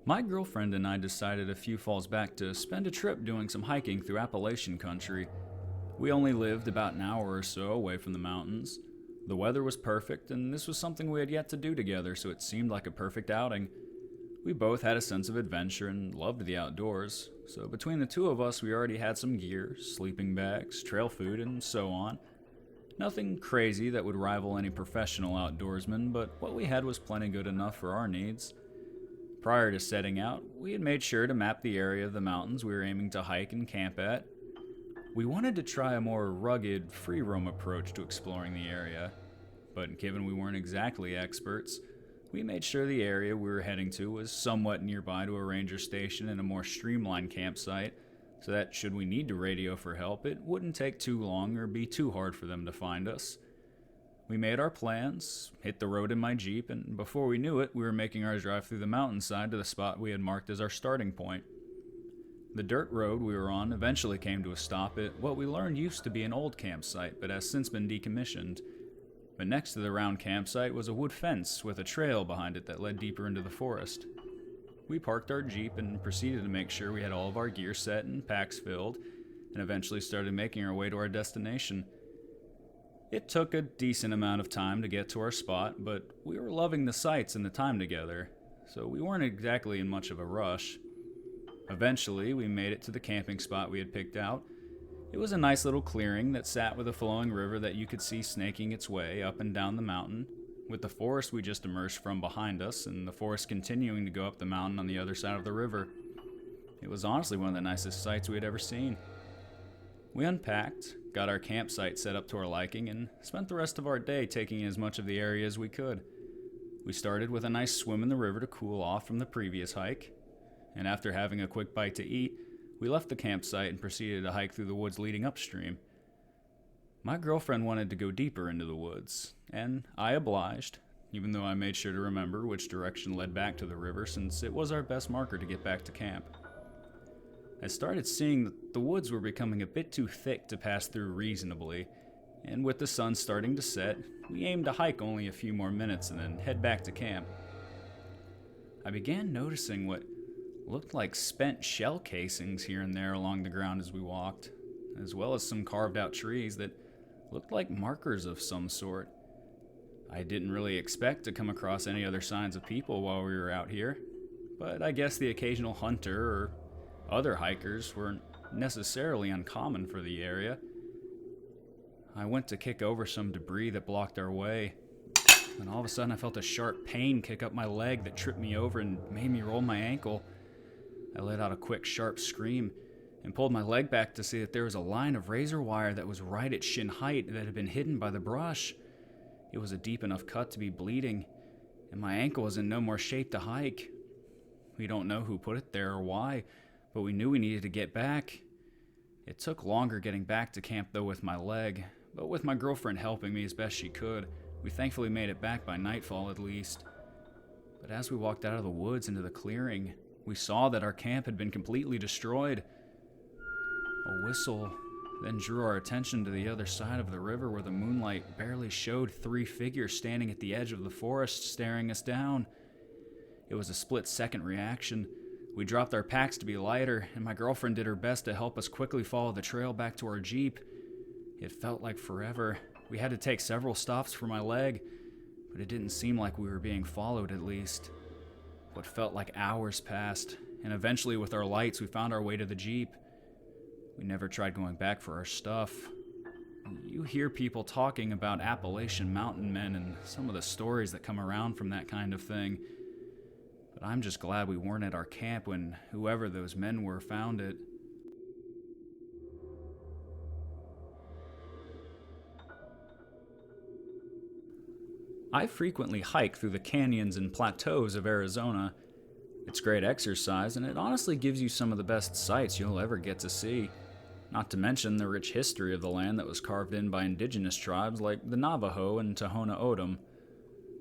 My girlfriend and I decided a few falls back to spend a trip doing some hiking through Appalachian country. We only lived about an hour or so away from the mountains. The weather was perfect, and this was something we had yet to do together, so it seemed like a perfect outing. We both had a sense of adventure and loved the outdoors, so between the two of us, we already had some gear, sleeping bags, trail food, and so on. Nothing crazy that would rival any professional outdoorsman, but what we had was plenty good enough for our needs. Prior to setting out, we had made sure to map the area of the mountains we were aiming to hike and camp at. We wanted to try a more rugged, free-roam approach to exploring the area, but given we weren't exactly experts, we made sure the area we were heading to was somewhat nearby to a ranger station and a more streamlined campsite, so that should we need to radio for help, it wouldn't take too long or be too hard for them to find us. We made our plans, hit the road in my Jeep, and before we knew it, we were making our drive through the mountainside to the spot we had marked as our starting point. The dirt road we were on eventually came to a stop at what we learned used to be an old campsite, but has since been decommissioned. But next to the round campsite was a wood fence with a trail behind it that led deeper into the forest. We parked our Jeep and proceeded to make sure we had all of our gear set and packs filled, and eventually started making our way to our destination. It took a decent amount of time to get to our spot, but we were loving the sights and the time together, so we weren't exactly in much of a rush. Eventually, we made it to the camping spot we had picked out. It was a nice little clearing that sat with a flowing river that you could see snaking its way up and down the mountain, with the forest we just emerged from behind us, and the forest continuing to go up the mountain on the other side of the river. It was honestly one of the nicest sights we had ever seen. We unpacked, got our campsite set up to our liking, and spent the rest of our day taking in as much of the area as we could. We started with a nice swim in the river to cool off from the previous hike, and after having a quick bite to eat, we left the campsite and proceeded to hike through the woods leading upstream. My girlfriend wanted to go deeper into the woods, and I obliged, even though I made sure to remember which direction led back to the river since it was our best marker to get back to camp. I started seeing that the woods were becoming a bit too thick to pass through reasonably, and with the sun starting to set, we aimed to hike only a few more minutes and then head back to camp. I began noticing what looked like spent shell casings here and there along the ground as we walked, as well as some carved out trees that looked like markers of some sort. I didn't really expect to come across any other signs of people while we were out here, but I guess the occasional hunter or other hikers weren't necessarily uncommon for the area. I went to kick over some debris that blocked our way, and all of a sudden I felt a sharp pain kick up my leg that tripped me over and made me roll my ankle. I let out a quick, sharp scream and pulled my leg back to see that there was a line of razor wire that was right at shin height that had been hidden by the brush. It was a deep enough cut to be bleeding, and my ankle was in no more shape to hike. We don't know who put it there or why, but we knew we needed to get back. It took longer getting back to camp though with my leg, but with my girlfriend helping me as best she could, we thankfully made it back by nightfall at least. But as we walked out of the woods into the clearing, we saw that our camp had been completely destroyed. A whistle then drew our attention to the other side of the river where the moonlight barely showed 3 figures standing at the edge of the forest staring us down. It was a split-second reaction. We dropped our packs to be lighter, and my girlfriend did her best to help us quickly follow the trail back to our Jeep. It felt like forever. We had to take several stops for my leg, but it didn't seem like we were being followed at least. What felt like hours passed, and eventually with our lights we found our way to the Jeep. We never tried going back for our stuff. You hear people talking about Appalachian mountain men and some of the stories that come around from that kind of thing, but I'm just glad we weren't at our camp when whoever those men were found it. I frequently hike through the canyons and plateaus of Arizona. It's great exercise, and it honestly gives you some of the best sights you'll ever get to see. Not to mention the rich history of the land that was carved in by indigenous tribes like the Navajo and Tohono O'odham.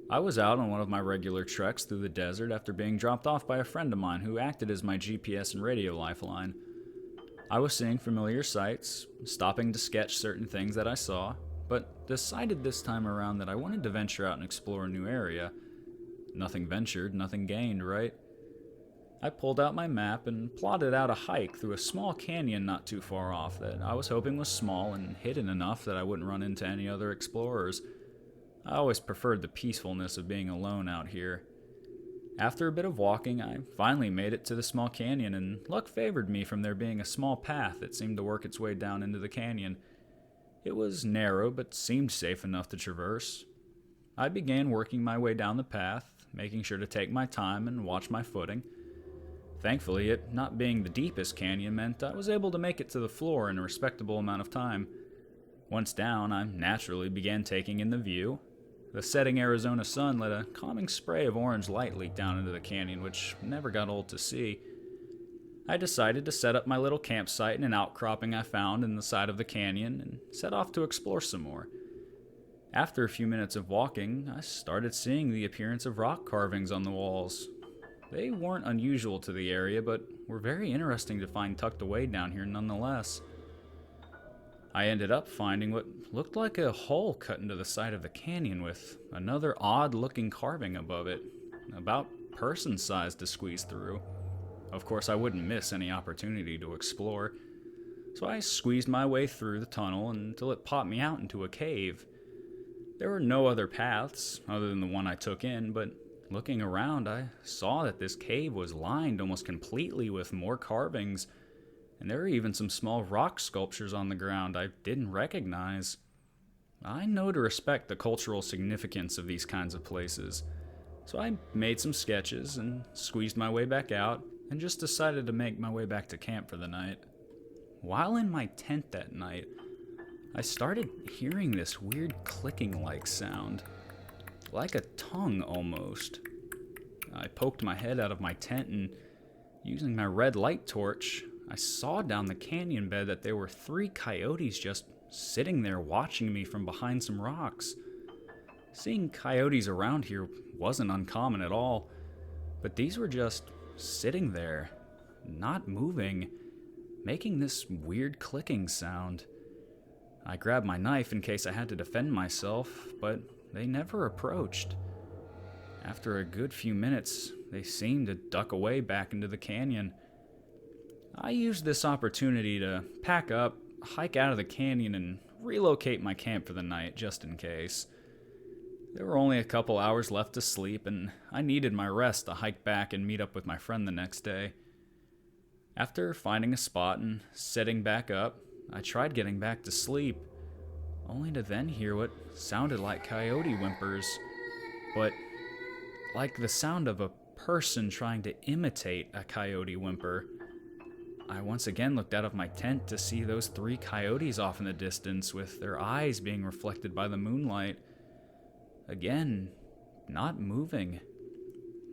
I was out on one of my regular treks through the desert after being dropped off by a friend of mine who acted as my GPS and radio lifeline. I was seeing familiar sights, stopping to sketch certain things that I saw, but decided this time around that I wanted to venture out and explore a new area. Nothing ventured, nothing gained, right? I pulled out my map and plotted out a hike through a small canyon not too far off that I was hoping was small and hidden enough that I wouldn't run into any other explorers. I always preferred the peacefulness of being alone out here. After a bit of walking, I finally made it to the small canyon, and luck favored me from there being a small path that seemed to work its way down into the canyon. It was narrow, but seemed safe enough to traverse. I began working my way down the path, making sure to take my time and watch my footing. Thankfully, it not being the deepest canyon meant I was able to make it to the floor in a respectable amount of time. Once down, I naturally began taking in the view. The setting Arizona sun let a calming spray of orange light leak down into the canyon, which never got old to see. I decided to set up my little campsite in an outcropping I found in the side of the canyon and set off to explore some more. After a few minutes of walking, I started seeing the appearance of rock carvings on the walls. They weren't unusual to the area, but were very interesting to find tucked away down here nonetheless. I ended up finding what looked like a hole cut into the side of the canyon with another odd-looking carving above it, about person-sized to squeeze through. Of course, I wouldn't miss any opportunity to explore, so I squeezed my way through the tunnel until it popped me out into a cave. There were no other paths other than the one I took in, but looking around, I saw that this cave was lined almost completely with more carvings, and there were even some small rock sculptures on the ground I didn't recognize. I know to respect the cultural significance of these kinds of places, so I made some sketches and squeezed my way back out and just decided to make my way back to camp for the night. While in my tent that night, I started hearing this weird clicking-like sound, like a tongue almost. I poked my head out of my tent and, using my red light torch, I saw down the canyon bed that there were 3 coyotes just sitting there watching me from behind some rocks. Seeing coyotes around here wasn't uncommon at all, but these were just sitting there, not moving, making this weird clicking sound. I grabbed my knife in case I had to defend myself, but they never approached. After a good few minutes, they seemed to duck away back into the canyon. I used this opportunity to pack up, hike out of the canyon, and relocate my camp for the night, just in case. There were only a couple hours left to sleep, and I needed my rest to hike back and meet up with my friend the next day. After finding a spot and setting back up, I tried getting back to sleep, only to then hear what sounded like coyote whimpers, but like the sound of a person trying to imitate a coyote whimper. I once again looked out of my tent to see those 3 coyotes off in the distance with their eyes being reflected by the moonlight. Again, not moving.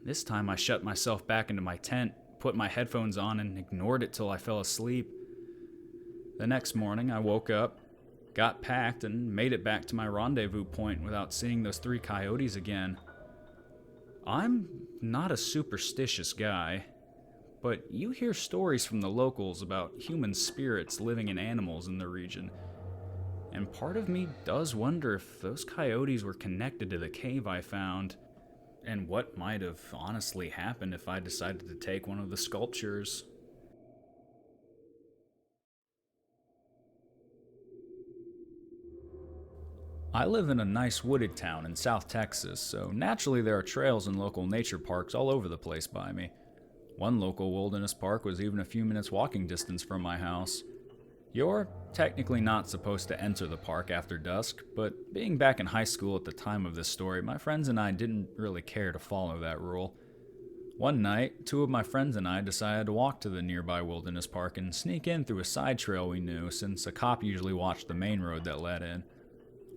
This time I shut myself back into my tent, put my headphones on, and ignored it till I fell asleep. The next morning I woke up, got packed, and made it back to my rendezvous point without seeing those 3 coyotes again. I'm not a superstitious guy, but you hear stories from the locals about human spirits living in animals in the region, and part of me does wonder if those coyotes were connected to the cave I found, and what might have honestly happened if I decided to take one of the sculptures. I live in a nice wooded town in South Texas, so naturally there are trails and local nature parks all over the place by me. One local wilderness park was even a few minutes walking distance from my house. You're technically not supposed to enter the park after dusk, but being back in high school at the time of this story, my friends and I didn't really care to follow that rule. One night, 2 of my friends and I decided to walk to the nearby wilderness park and sneak in through a side trail we knew, since a cop usually watched the main road that led in.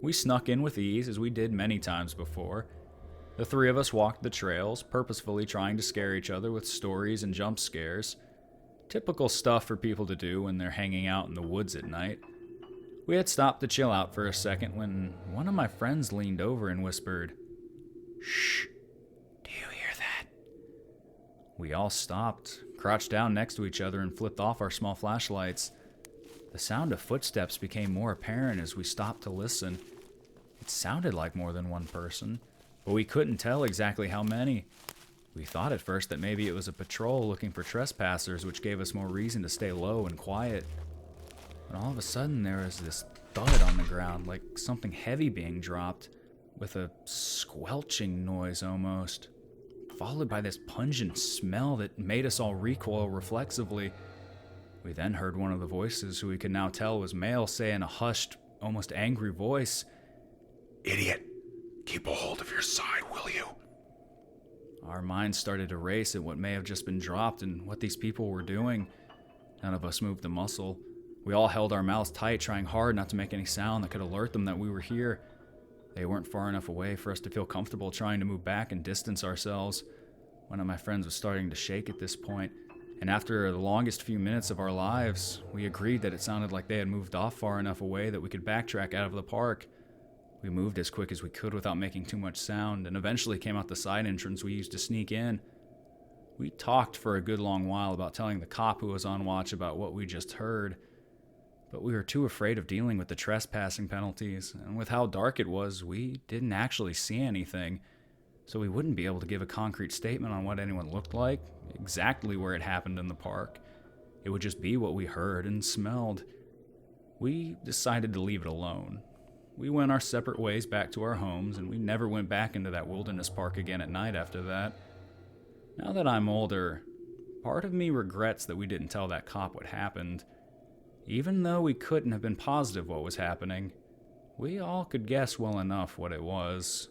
We snuck in with ease, as we did many times before. The 3 of us walked the trails, purposefully trying to scare each other with stories and jump scares. Typical stuff for people to do when they're hanging out in the woods at night. We had stopped to chill out for a second when one of my friends leaned over and whispered, "Shh, do you hear that?" We all stopped, crouched down next to each other, and flipped off our small flashlights. The sound of footsteps became more apparent as we stopped to listen. It sounded like more than one person, but we couldn't tell exactly how many. We thought at first that maybe it was a patrol looking for trespassers, which gave us more reason to stay low and quiet. But all of a sudden there was this thud on the ground, like something heavy being dropped, with a squelching noise almost, followed by this pungent smell that made us all recoil reflexively. We then heard one of the voices, who we could now tell was male, say in a hushed, almost angry voice, "Idiot, keep a hold of your side, will you?" Our minds started to race at what may have just been dropped and what these people were doing. None of us moved a muscle. We all held our mouths tight, trying hard not to make any sound that could alert them that we were here. They weren't far enough away for us to feel comfortable trying to move back and distance ourselves. One of my friends was starting to shake at this point, and after the longest few minutes of our lives, we agreed that it sounded like they had moved off far enough away that we could backtrack out of the park. We moved as quick as we could without making too much sound, and eventually came out the side entrance we used to sneak in. We talked for a good long while about telling the cop who was on watch about what we just heard, but we were too afraid of dealing with the trespassing penalties, and with how dark it was, we didn't actually see anything, so we wouldn't be able to give a concrete statement on what anyone looked like, exactly where it happened in the park. It would just be what we heard and smelled. We decided to leave it alone. We went our separate ways back to our homes, and we never went back into that wilderness park again at night after that. Now that I'm older, part of me regrets that we didn't tell that cop what happened. Even though we couldn't have been positive what was happening, we all could guess well enough what it was.